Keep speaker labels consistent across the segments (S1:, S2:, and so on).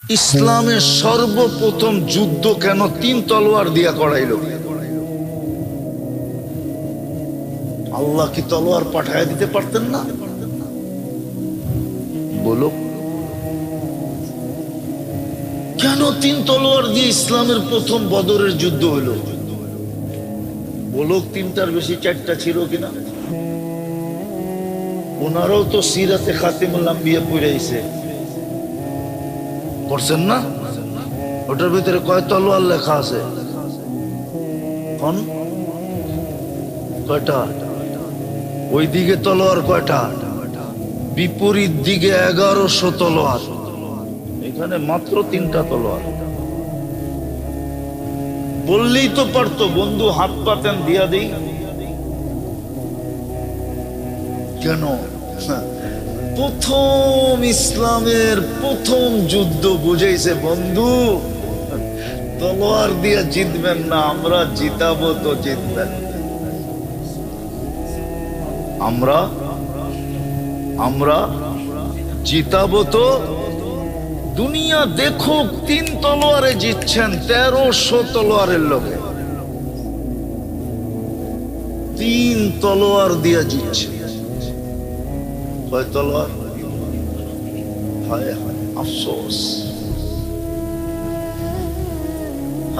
S1: ইসলামের সর্বপ্রথম যুদ্ধ কেন 3 তলোয়ার দিয়া করাইল? আল্লাহ কি তলোয়ার পাঠায় দিতে পারতেন না? বলো, কেন 3 তলোয়ার দিয়ে ইসলামের প্রথম বদরের যুদ্ধ হইল? বলো, 3টার বেশি 4টা ছিল কিনা? ওনারাও তো সিরাতে খাতিমুল আম্বিয়া পড়াইছে, পড়ছেন না? ওটার ভিতরে কয় তলোয়ার লেখা আছে? কয়টা? ওই দিকে তলোয়ার কয়টা? বিপরীত দিকে 1100 তলোয়ার, এখানে মাত্র 3টা তলোয়ার। বললেই তো পারতো, বন্ধু হাত পাতেন দিয়া দিই। কেন? প্রথম ইসলামের প্রথম যুদ্ধ বুঝাইছে, বন্ধু তলোয়ার দিয়ে জিতবেন না, আমরা জিতাবো তো জিতবেন। আমরা জিতাবো তো। দুনিয়া দেখো, 3 তলোয়ারে জিতছেন 1300 তলোয়ারের লোকে। 3 তলোয়ার দিয়ে জিতছে। কয় তলোয়ার? হায় হায়, আফসোস।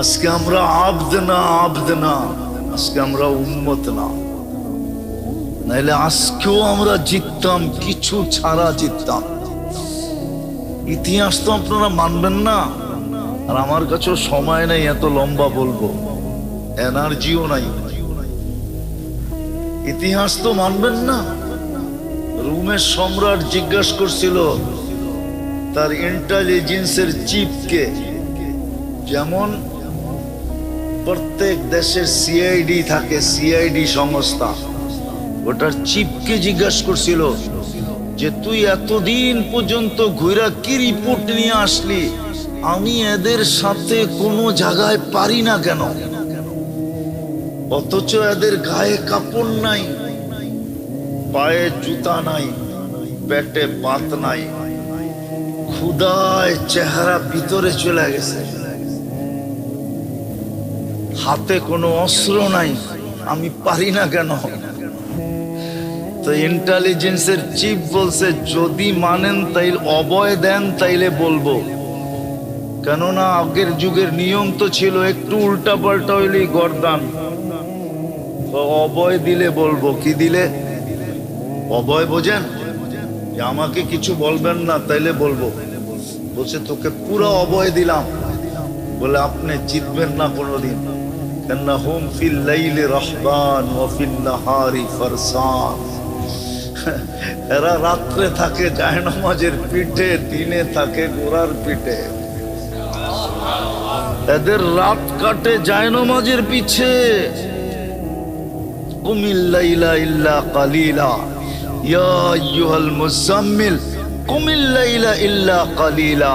S1: আজকে আমরা আবদ না, আজকে আমরা উম্মত না। নাইলে আজকেও আমরা জিততাম, কিছু ছাড়া জিততাম। ইতিহাস তো আপনারা মানবেন না, আর আমার কাছেও সময় নেই এত লম্বা বলবো, এনার্জিও নাই। ইতিহাস তো মানবেন না। রোমের সম্রাট জিজ্ঞাসা করছিল তার ইন্টেলিজেন্সের চিফকে, যেমন প্রত্যেক দেশের সিআইডি থাকে, সিআইডি সংস্থা, ওটার চিফকে জিজ্ঞাসা করছিল যে তুই এতদিন পর্যন্ত ঘুরা কি রিপোর্ট নিয়ে আসলি? আমি এদের সাথে কোনো জায়গায় পারি না কেন? অথচ এদের গায়ে কাপড় নাই, পায়ে জুতা নাই, পেটে ভাত নাই, ক্ষুধায় চেহারা ভিতরে চলে গেছে, হাতে কোনো অস্ত্র নাই, আমি পারি না কেন? তো ইন্টেলিজেন্সের চিফ বলছে, যদি মানেন তাইলে অভয় দেন, তাইলে বলবো। কেননা আগের যুগের নিয়ম তো ছিল একটু উল্টা পাল্টা হইলেই গর্দান। অভয় দিলে বলবো। কি দিলে? অভয় বোঝেন? যে আমাকে কিছু বলবেন না, তাইলে বলবো। বলছে তোকে পুরো অভয় দিলাম, বলে আপনি জিতবেন না কোনোদিন। কেননা হুম ফিল লাইলি রাহবান ওয়া ফিন নাহারি ফারসান। এরা রাত্রে থাকে জায়নামাজের পিঠে, দিনে থাকে ঘোড়ার পিঠে। এদের রাত কাটে জায়নামাজের পিছে। কুমিল লাইলা ইল্লা কালিলা ইয়া আইয়ুহাল মুজাম্মিল কুমিল লাইলা ইল্লা কালিলা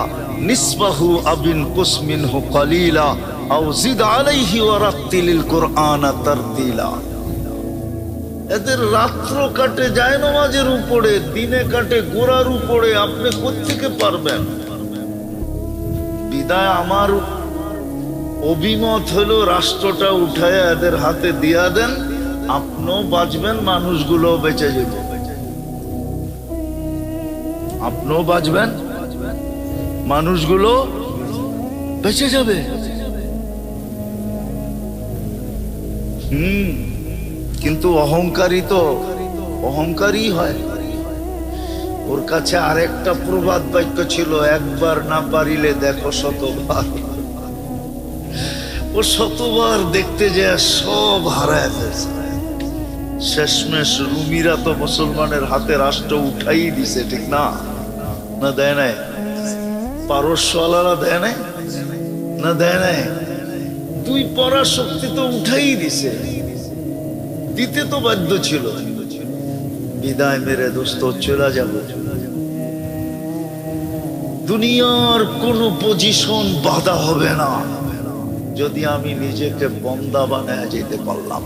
S1: নিসফাহু আবিন কুস মিনহু কালিলা আও জিদ আলাইহি ওয়া রাত্তিলিল কুরআনা তারতিলা। এদের রাত্র কাটে জায়নামাজের উপরে, দিনে কাটে গোড়ার উপরে। আপনি কোত্থেকে পারবেন? বিদায় আমার অভিমত হলো রাষ্ট্রটা উঠায় এদের হাতে দিয়া দেন, আপনিও বাঁচবেন, মানুষগুলো বেঁচে যাবে। আপনিও বাঁচবেন, মানুষগুলো বেঁচে যাবে। কিন্তু অহংকারী তো অহংকারী হয়। ওর কাছে আরেকটা প্রবাদ বাক্য ছিল, একবার না পারিলে দেখো শতবার। ও শতবার দেখতে যায় সব হারায় ফেলছে। শেষমেশ রুমিরা তো মুসলমানের হাতে রাষ্ট্র উঠাই দিছে, ঠিক না? না দেয় নাই? পারস্যওয়ালারা দেয় নাই? না দেয় নাই? 2 পরাশক্তি তো উঠাই দিছে, দিতে তো বাধ্য ছিল। বিদায় মেরে দোস্ত চলে যাব। দুনিয়ার কোনো পজিশন বাধা হবে না যদি আমি নিজেকে বন্দা বানায় যেতে পারলাম,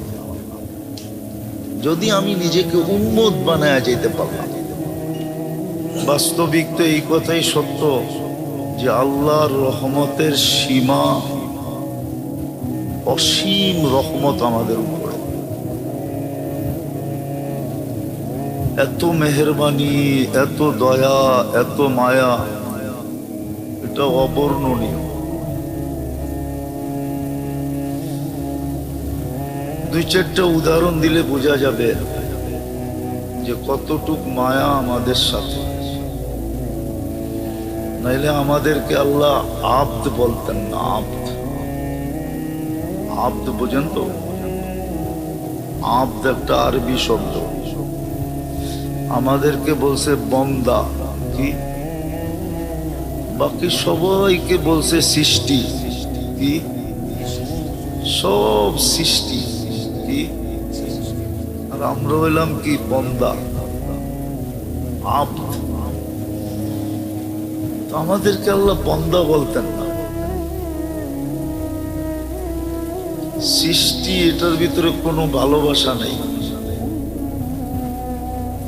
S1: যদি আমি নিজেকে উম্মত বানায় যেতে পারলাম। বাস্তবিক তো এই কথাই সত্য। যে আল্লাহর রহমতের সীমা, অসীম রহমত আমাদের উপরে। এত মেহেরবানি, এত দয়া, এত মায়া, এটা অবর্ণনীয়। দুই চারটা উদাহরণ দিলে বোঝা যাবে যে কতটুক মায়া আমাদের সাথে। নাইলে আমাদেরকে আল্লাহ আব্দ বলতেন না। আব্দ, আব্দ বোঝেন তো? আব্দ একটা আরবি শব্দ। আমাদেরকে বলছে বন্দা, কি? বাকি সবাইকে বলছে সৃষ্টি, কি? সব সৃষ্টি, কি? আর আমরা হইলাম কি? বন্দা, আব্দ। তো আমাদেরকে আল্লাহ বন্দা বলতেন না। সৃষ্টি, এটার ভিতরে কোনো ভালোবাসা নেই।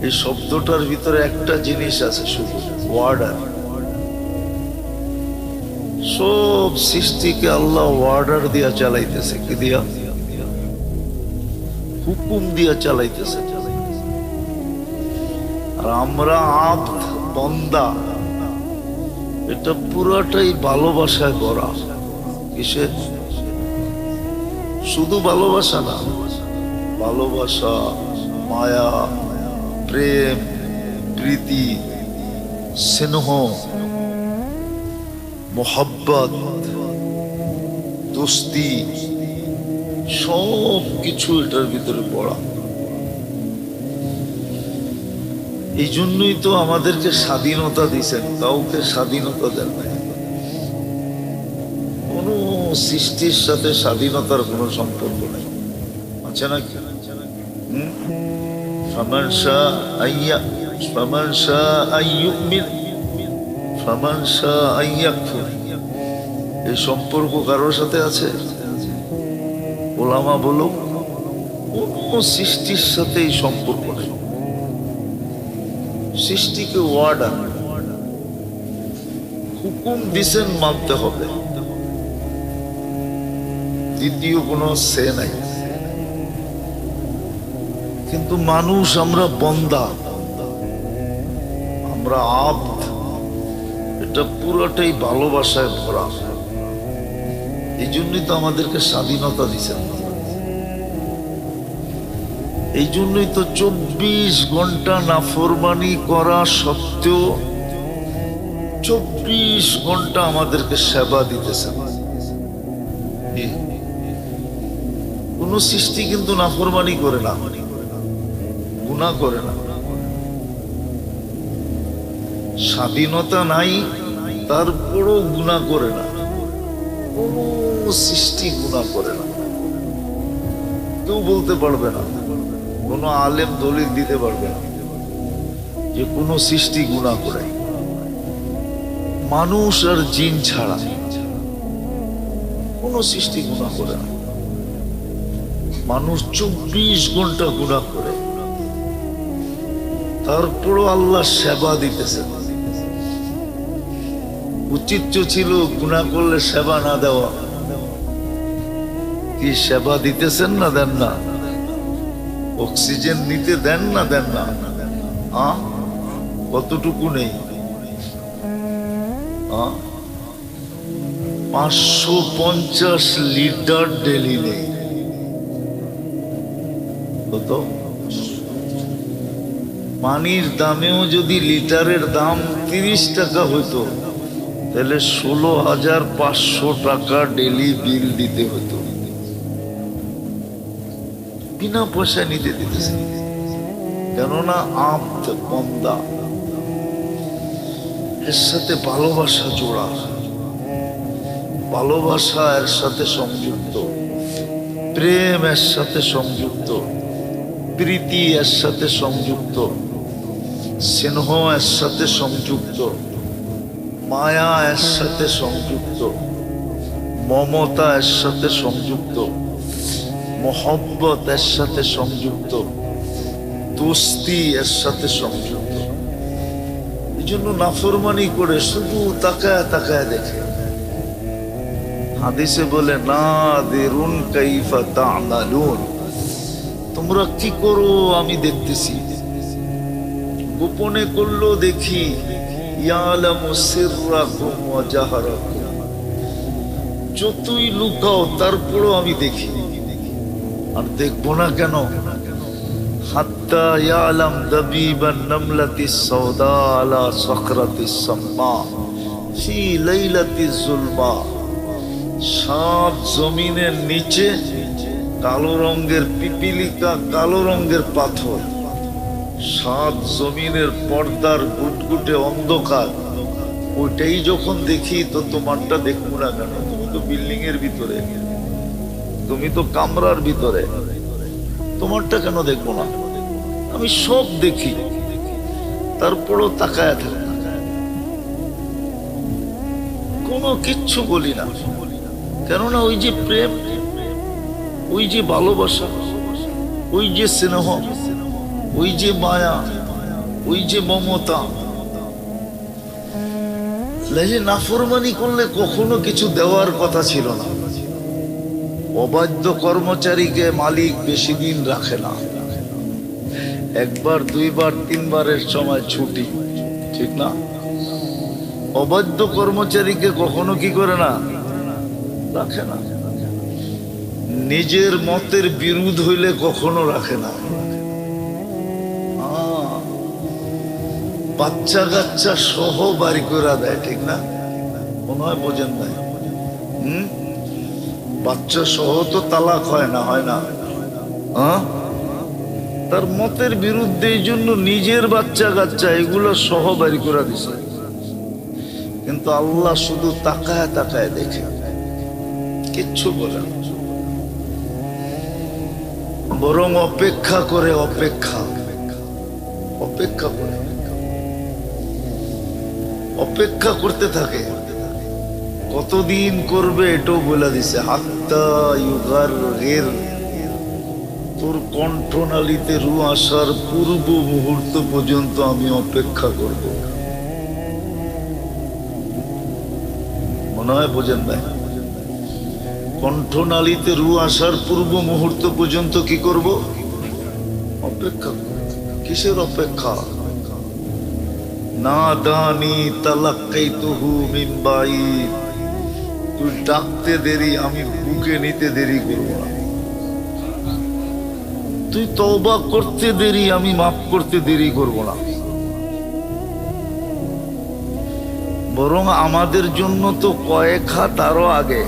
S1: এই শব্দটার ভিতরে একটা জিনিস আছে, শুধু ওয়ার্ডার। সব সৃষ্টিকে আল্লাহ ওয়ার্ডার দিয়া চালাইতেছে। কি দিয়া? হুকুম দিয়া চালাইতেছে। আর আমরা আব্দ, বন্দা, এটা পুরাটাই ভালোবাসায় ভরা। কিসে? শুধু ভালোবাসা না, ভালোবাসা, মায়া, প্রেম, প্রীতি, স্নেহ, মোহাব্বত, দোস্তি, সব কিছু এটার ভিতরে পড়া। এই জন্যই তো আমাদেরকে স্বাধীনতা দিয়েছেন, কাউকে স্বাধীনতা দেন নাই। কোন সৃষ্টির সাথে স্বাধীনতার কোনো সম্পর্ক নেই, আছে নাকি? ফামান শাআ আইয়ুমিন ফামান শাআ আইয়াকফুর। এই সম্পর্ক কারোর সাথে আছে? ওলামা বলো, কোন সৃষ্টির সাথে এই সম্পর্ক নেই। সৃষ্টিকে ওয়ার্ডার, হুকুম দিছেন, মানতে হবে। দ্বিতীয় কোনো সে নাই। কিন্তু মানুষ, আমরা বন্দা, আমরা আব্দ, এটা পুরোটাই ভালোবাসায় ভরা। এই জন্যই তো আমাদেরকে স্বাধীনতা দিচ্ছেন। এই জন্যই তো 24 ঘন্টা নাফরমানি করা সত্ত্বেও 24 ঘন্টা আমাদেরকে সেবা দিতেছেন। কোন সৃষ্টি কিন্তু নাফরমানি করে না, গুনাহ করে না। স্বাধীনতা নাই, তারপরও গুনাহ করে না। কোন সৃষ্টি গুনাহ করে না। কেউ বলতে পারবে না, কোন আলেম দলিল দিতে পারবে না যে কোন সৃষ্টি গুনাহ করে। মানুষ আর জিন ছাড়া কোন সৃষ্টি গুনাহ করে না। মানুষ 24 ঘন্টা গুনাহ করে, তারপরও আল্লাহ সেবা দিতেছে। উচিত ছিল গুনাহ করলে সেবা না দেওয়া। কি সেবা দিতেছেন না দেন না? অক্সিজেন নিতে দেন না দেন না? কতটুকু নেই? 550 লিটার ডেলি নেই। কত? পানির দামেও যদি লিটারের দাম 30 টাকা হতো, তাহলে 16,500 টাকা ডেলি বিল দিতে হতো। বিনা পয়সায় নিতে দিতেছে। কেননা আব্দ, বন্দা, এর সাথে ভালোবাসা জোড়া। ভালোবাসা এর সাথে সংযুক্ত, প্রেম এর সাথে সংযুক্ত, প্রীতি এর সাথে সংযুক্ত, স্নেহ এর সাথে সংযুক্ত, মায়া এর সাথে সংযুক্ত, মমতা এর সাথে সংযুক্ত, মোহব্বত এর সাথে সংযুক্ত, দোস্তি এর সাথে সংযুক্ত। এই জন্য নাফরমানি করে শুধু তাকায় তাকায় দেখে। হাদিসে বলে নাদিরুন কাইফা তা'মালুন, তোমরা কি করো আমি দেখতেছি, গোপনে করলো দেখি। ইয়ালামু সিররাকুম ওয়া জাহরাকুম, যতই লুকাও তারপরও আমি দেখি। আর দেখবো না কেন? হাত্তা ইয়ালাম দাবিবান নামলাতিস সাওদা আলা সাখরাতিস সাম্মা ফি লাইলাতিজ যুলমা, সাত জমিনের নিচে কালো রঙের পিপিলিকা, কালো রঙের পাথর, সাত জমিনের পর্দার গুটগুটে অন্ধকার, ওইটাই যখন দেখি তো তোমারটা দেখবো না কেন? তুমি তো বিল্ডিং এর ভিতরে, তুমি তো কামরার ভিতরে, তোমারটা কেন দেখবো না? আমি সব দেখি, তারপরও তাকায় থাকি, কোনো কিচ্ছু বলি না। কেননা ওই যে প্রেম, ওই যে ভালোবাসা, ওই যে স্নেহ, ওই যে মায়া, ওই যে মমতা। নাফরমানি করলে কখনো কিছু দেওয়ার কথা ছিল না। অবাধ্য কর্মচারীকে মালিক বেশি দিন রাখে না, একবার দুইবার তিনবারের সময় ছুটি, ঠিক না? অবাধ্য কর্মচারীকে কখনো কি করে না, রাখে না। নিজের মতের বিরোধ হইলে কখনো রাখে না। বাচ্চা কাচ্চা সহ বাড়ি করে দেয়, ঠিক না? মনে হয় বোঝেন নাই? বাচ্চা সহ তো তালাক হয় না, হয় না? তার মতের বিরুদ্ধে এই জন্য নিজের বাচ্চা কাচ্চা এগুলো সহ বাড়ি করে দিছে। কিন্তু আল্লাহ শুধু তাকায় তাকায় দেখে, কিচ্ছু বলে না, বরং অপেক্ষা করে, অপেক্ষা অপেক্ষা করে, অপেক্ষা করতে থাকে। কতদিন করবে এটাও বলে দিছে। হাত্তা ইউগারগির, তোর কণ্ঠনালীতে রু আসার পূর্ব মুহূর্ত পর্যন্ত আমি অপেক্ষা করব। মনে হয় বোঝেন ভাই? কণ্ঠনালীতে রু আসার পূর্ব মুহূর্ত পর্যন্ত কি করব? অপেক্ষা করব। কিসের অপেক্ষা? নাদানি তালাক্কাইতুহু মিন বাঈদ, তুই ডাকতে দেরি, আমি বুকে নিতে দেরি করব না। তুই তওবা করতে দেরি, আমি মাফ করতে দেরি করব না। বরং আমাদের জন্য তো কয়েক হাত আরো আগে।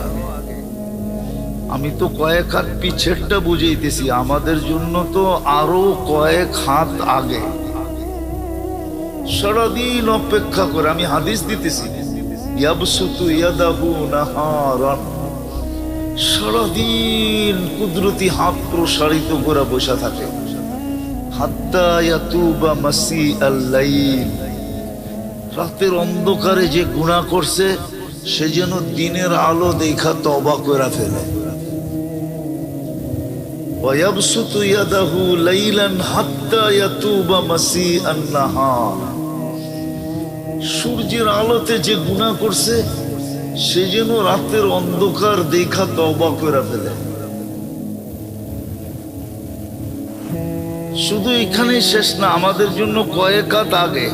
S1: আমি তো কয়েক হাত পিছেরটা বুঝাইতেছি, আমাদের জন্য তো আরো কয়েক হাত আগে। সারাদিন অপেক্ষা করে, আমি হাদিস দিতেছি, ইয়াবসুতু ইয়াদাহু নাহারান, সারাদিন কুদরতি হাত প্রসারিত করে বসে থাকে। হাত্তা ইয়াতুবা মাসিআল লাইল, রাতের অন্ধকারে যে গুনাহ করছে সে যেন দিনের আলো দেখা তওবা করে ফেলে। ওয়ায়াবসুতু ইয়াদাহু লাইলান হাত্তা ইয়াতুবা মাসিআন নাহার, সূর্যের আলোতে যে গুনাহ করছে সে যেন রাতের অন্ধকার দেখা তওবা করে ফেলে। শুধু এখানেই শেষ না, আমাদের জন্য কয়েক হাত আগে।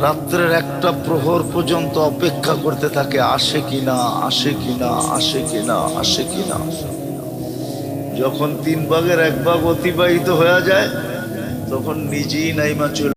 S1: রাত্রের একটা প্রহর পর্যন্ত অপেক্ষা করতে থাকে, আসে কিনা, আসে কিনা, আসে কিনা, আসে কিনা। যখন 3 ভাগের 1 ভাগ অতিবাহিত হয়ে যায় তখন নিজেই নাইমা চলে